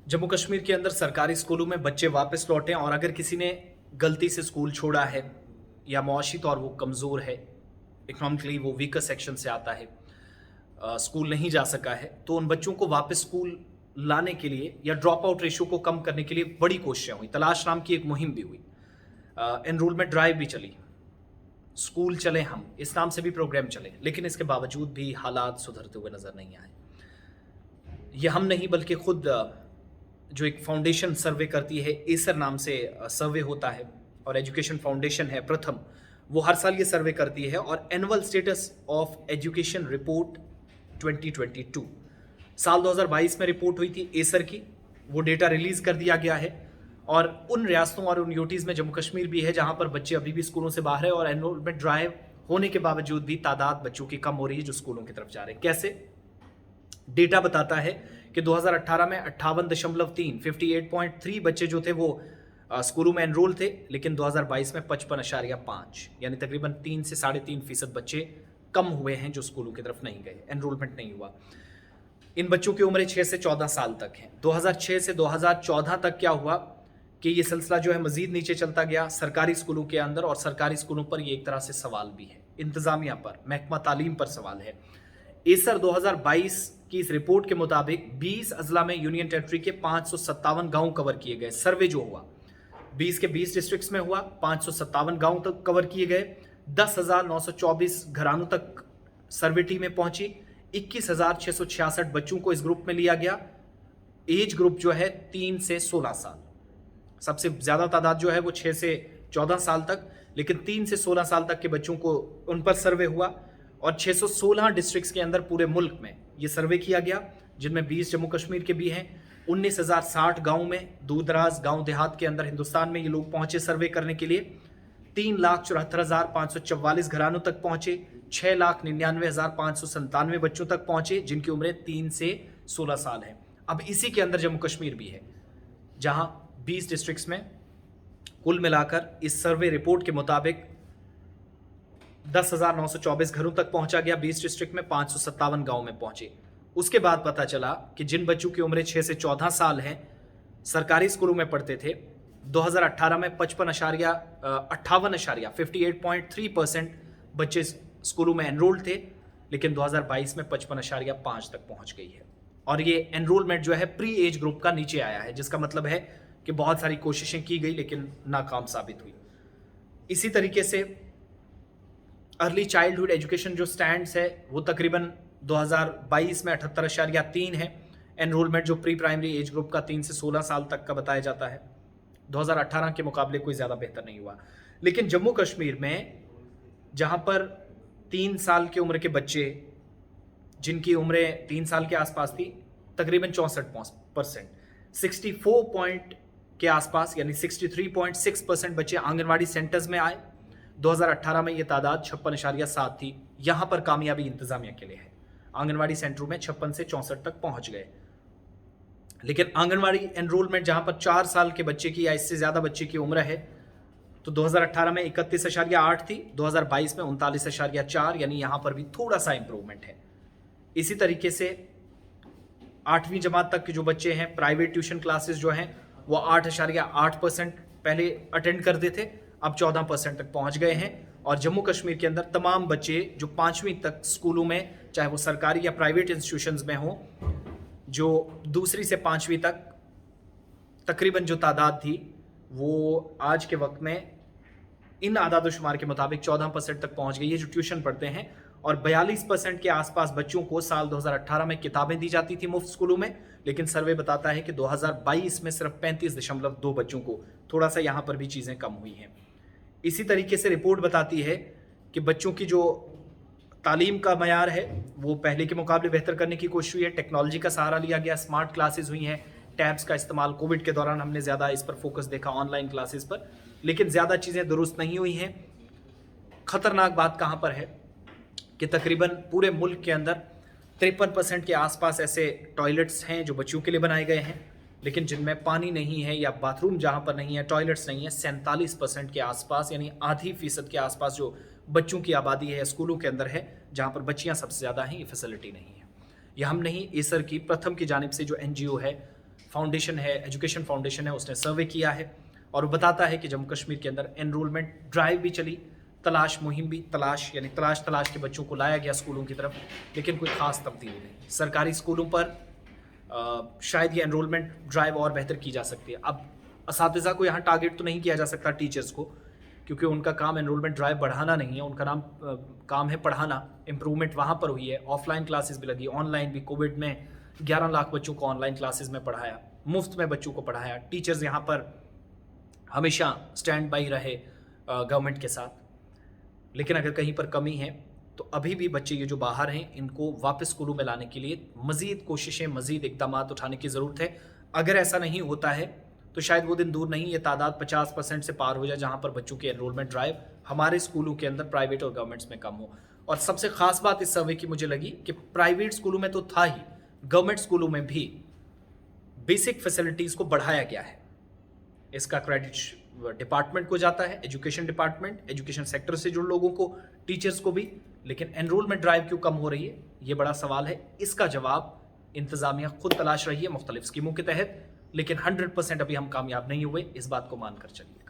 जम्मू कश्मीर के अंदर सरकारी स्कूलों में बच्चे वापस लौटे और अगर किसी ने गलती से स्कूल छोड़ा है या मुआशी तौर वो कमज़ोर है, इकोनॉमिकली वो वीकर सेक्शन से आता है, स्कूल नहीं जा सका है, तो उन बच्चों को वापस स्कूल लाने के लिए या ड्रॉप आउट रेशियो को कम करने के लिए बड़ी कोशिशें हुई। तलाश नाम की एक मुहिम भी हुई, एनरोलमेंट ड्राइव भी चली, स्कूल चले हम इस नाम से भी प्रोग्राम चले, लेकिन इसके बावजूद भी हालात सुधरते हुए नज़र नहीं आए। ये हम नहीं बल्कि खुद जो एक फाउंडेशन सर्वे करती है, एसर नाम से सर्वे होता है और एजुकेशन फाउंडेशन है प्रथम, वो हर साल ये सर्वे करती है और annual status of education report 2022 साल 2022 में रिपोर्ट हुई थी एसर की, वो डेटा रिलीज कर दिया गया है। और उन रियासतों और उन यूटीज़ में जम्मू कश्मीर भी है जहां पर बच्चे अभी भी स्कूलों से बाहर है और एनरोलमेंट ड्राइव होने के बावजूद भी तादाद बच्चों की कम हो रही है जो स्कूलों की तरफ जा रहे हैं। कैसे? डेटा बताता है कि 2018 में 58.3 58.3 बच्चे जो थे वो स्कूलों में एनरोल थे, लेकिन 2022 में 55.5 यानी तकरीबन 3 से 3.5% बच्चे कम हुए हैं जो स्कूलों की तरफ नहीं गए, एनरोलमेंट नहीं हुआ। इन बच्चों की उम्रें 6 से 14 साल तक है। 2006 से 2014 तक क्या हुआ कि ये सिलसिला जो है मजीद नीचे चलता गया सरकारी स्कूलों के अंदर, और सरकारी स्कूलों पर ये एक तरह से सवाल भी है, इंतजामिया पर, महकमा तालीम पर सवाल है। एसर 2022 की इस रिपोर्ट के मुताबिक 20 अजला में यूनियन टेरिटरी के 557 गांव कवर किए गए। सर्वे जो हुआ 20 के 20 डिस्ट्रिक्ट्स में हुआ, 557 गांव तक कवर किए गए, 10,924 घरानों तक सर्वे टीमें पहुंची, 21,666 बच्चों को इस ग्रुप में लिया गया। एज ग्रुप जो है 3 से 16 साल, सबसे ज्यादा तादाद जो है वो 6 से 14 साल तक, लेकिन 3 से 16 साल तक के बच्चों को उन पर सर्वे हुआ और 616 डिस्ट्रिक्ट्स के अंदर पूरे मुल्क में ये सर्वे किया गया, जिनमें 20 जम्मू कश्मीर के भी हैं। 19,060 गाँव में, दूर दराज गाँव देहात के अंदर हिंदुस्तान में ये लोग पहुंचे सर्वे करने के लिए। 3,74,544 घरानों तक पहुंचे, 6,99,597 बच्चों तक पहुंचे जिनकी उम्रें 3 से 16 साल है। अब इसी के अंदर जम्मू कश्मीर भी है जहां 20 डिस्ट्रिक्ट्स में कुल मिलाकर इस सर्वे रिपोर्ट के मुताबिक 10,924 घरों तक पहुंचा गया। 20 डिस्ट्रिक्ट में 557 गांव में पहुंचे। उसके बाद पता चला कि जिन बच्चों की उम्रें 6 से 14 साल हैं, सरकारी स्कूलों में पढ़ते थे, 2018 में 58.3% बच्चे स्कूलों में एनरोल्ड थे, लेकिन 2022 में 55.5 तक पहुंच गई है। और ये एनरोलमेंट जो है प्री एज ग्रुप का नीचे आया है, जिसका मतलब है कि बहुत सारी कोशिशें की गई लेकिन नाकाम साबित हुई। इसी तरीके से अर्ली चाइल्डहुड एजुकेशन जो स्टैंड्स है वो तकरीबन 2022 में 78.3 है। एनरोलमेंट जो प्री प्राइमरी एज ग्रुप का 3 से 16 साल तक का बताया जाता है, 2018 के मुकाबले कोई ज़्यादा बेहतर नहीं हुआ। लेकिन जम्मू कश्मीर में जहाँ पर 3 साल की उम्र के बच्चे जिनकी उम्रें 3 साल के आसपास थी, तकरीबन 64%, 64 पॉइंट के आसपास यानी 63.6% बच्चे आंगनवाड़ी सेंटर्स में आए। 2018 में ये तादाद 56.7 थी। यहाँ पर कामयाबी इंतजामिया के लिए है, आंगनवाड़ी सेंटरों में 56 से 64 तक पहुंच गए। लेकिन आंगनवाड़ी एनरोलमेंट जहां पर 4 साल के बच्चे की या इससे ज़्यादा बच्चे की उम्र है, तो 2018 में 31.8 थी, 2022 में 39.4, यानी यहाँ पर भी थोड़ा सा इंप्रूवमेंट है। इसी तरीके से 8वीं जमात तक के जो बच्चे हैं, प्राइवेट ट्यूशन क्लासेस जो हैं वो 8.8% पहले अटेंड करते थे, अब 14% तक पहुंच गए हैं। और जम्मू कश्मीर के अंदर तमाम बच्चे जो 5वीं तक स्कूलों में, चाहे वो सरकारी या प्राइवेट इंस्टीट्यूशंस में हो, जो 2री से 5वीं तक तकरीबन जो तादाद थी वो आज के वक्त में इन आदाद शुमार के मुताबिक 14% तक पहुंच गई है जो ट्यूशन पढ़ते हैं। और 42% के आसपास बच्चों को साल 2018 में किताबें दी जाती थी मुफ्त स्कूलों में, लेकिन सर्वे बताता है कि 2022 में सिर्फ 35.2 बच्चों को, थोड़ा सा यहाँ पर भी चीज़ें कम हुई हैं। इसी तरीके से रिपोर्ट बताती है कि बच्चों की जो तालीम का मयार है वो पहले के मुकाबले बेहतर करने की कोशिश हुई है। टेक्नोलॉजी का सहारा लिया गया, स्मार्ट क्लासेस हुई हैं, टैब्स का इस्तेमाल, कोविड के दौरान हमने ज़्यादा इस पर फोकस देखा, ऑनलाइन क्लासेस पर, लेकिन ज़्यादा चीज़ें दुरुस्त नहीं हुई हैं। ख़तरनाक बात कहाँ पर है कि तकरीबन पूरे मुल्क के अंदर 53% के आसपास ऐसे टॉयलेट्स हैं जो बच्चों के लिए बनाए गए हैं, लेकिन जिनमें पानी नहीं है या बाथरूम जहाँ पर नहीं है, टॉयलेट्स नहीं है, 47% के आसपास यानी आधी फीसद के आसपास जो बच्चों की आबादी है स्कूलों के अंदर है, जहाँ पर बच्चियाँ सबसे ज़्यादा हैं, ये फैसिलिटी नहीं है। यह हम नहीं, एसर की प्रथम की जानिब से जो NGO है फाउंडेशन है, एजुकेशन फाउंडेशन है, उसने सर्वे किया है और वो बताता है कि जम्मू कश्मीर के अंदर एनरोलमेंट ड्राइव भी चली, तलाश मुहिम भी, तलाश यानी तलाश के बच्चों को लाया गया स्कूलों की तरफ, लेकिन कोई खास तब्दीली नहीं। सरकारी स्कूलों पर शायद ये एनरोलमेंट ड्राइव और बेहतर की जा सकती है। अब असातिज़ा को यहाँ टारगेट तो नहीं किया जा सकता, टीचर्स को, क्योंकि उनका काम एनरोलमेंट ड्राइव बढ़ाना नहीं है, उनका काम है पढ़ाना। इम्प्रूवमेंट वहाँ पर हुई है, ऑफलाइन क्लासेस भी लगी, ऑनलाइन भी। कोविड में 11 लाख बच्चों को ऑनलाइन क्लासेस में पढ़ाया, मुफ्त में बच्चों को पढ़ाया। टीचर्स यहाँ पर हमेशा स्टैंड बाई रहे गवर्नमेंट के साथ। लेकिन अगर कहीं पर कमी है तो अभी भी बच्चे ये जो बाहर हैं इनको वापस स्कूलों में लाने के लिए मज़ीद कोशिशें, मज़ीद इकदाम उठाने की ज़रूरत है। अगर ऐसा नहीं होता है तो शायद वो दिन दूर नहीं, ये तादाद 50% से पार हो जाए जहाँ पर बच्चों की एनरोलमेंट ड्राइव हमारे स्कूलों के अंदर प्राइवेट और गवर्नमेंट्स में कम हो। और सबसे खास बात इस सर्वे की मुझे लगी कि प्राइवेट स्कूलों में तो था ही, गवर्नमेंट स्कूलों में भी बेसिक फैसिलिटीज़ को बढ़ाया गया है। इसका क्रेडिट डिपार्टमेंट को जाता है, एजुकेशन डिपार्टमेंट, एजुकेशन सेक्टर से जुड़े लोगों को, टीचर्स को भी। लेकिन एनरोलमेंट ड्राइव क्यों कम हो रही है, ये बड़ा सवाल है। इसका जवाब इंतजामिया खुद तलाश रही है मुख्तलिफ स्कीमों के तहत, लेकिन 100% अभी हम कामयाब नहीं हुए, इस बात को मानकर चलिए।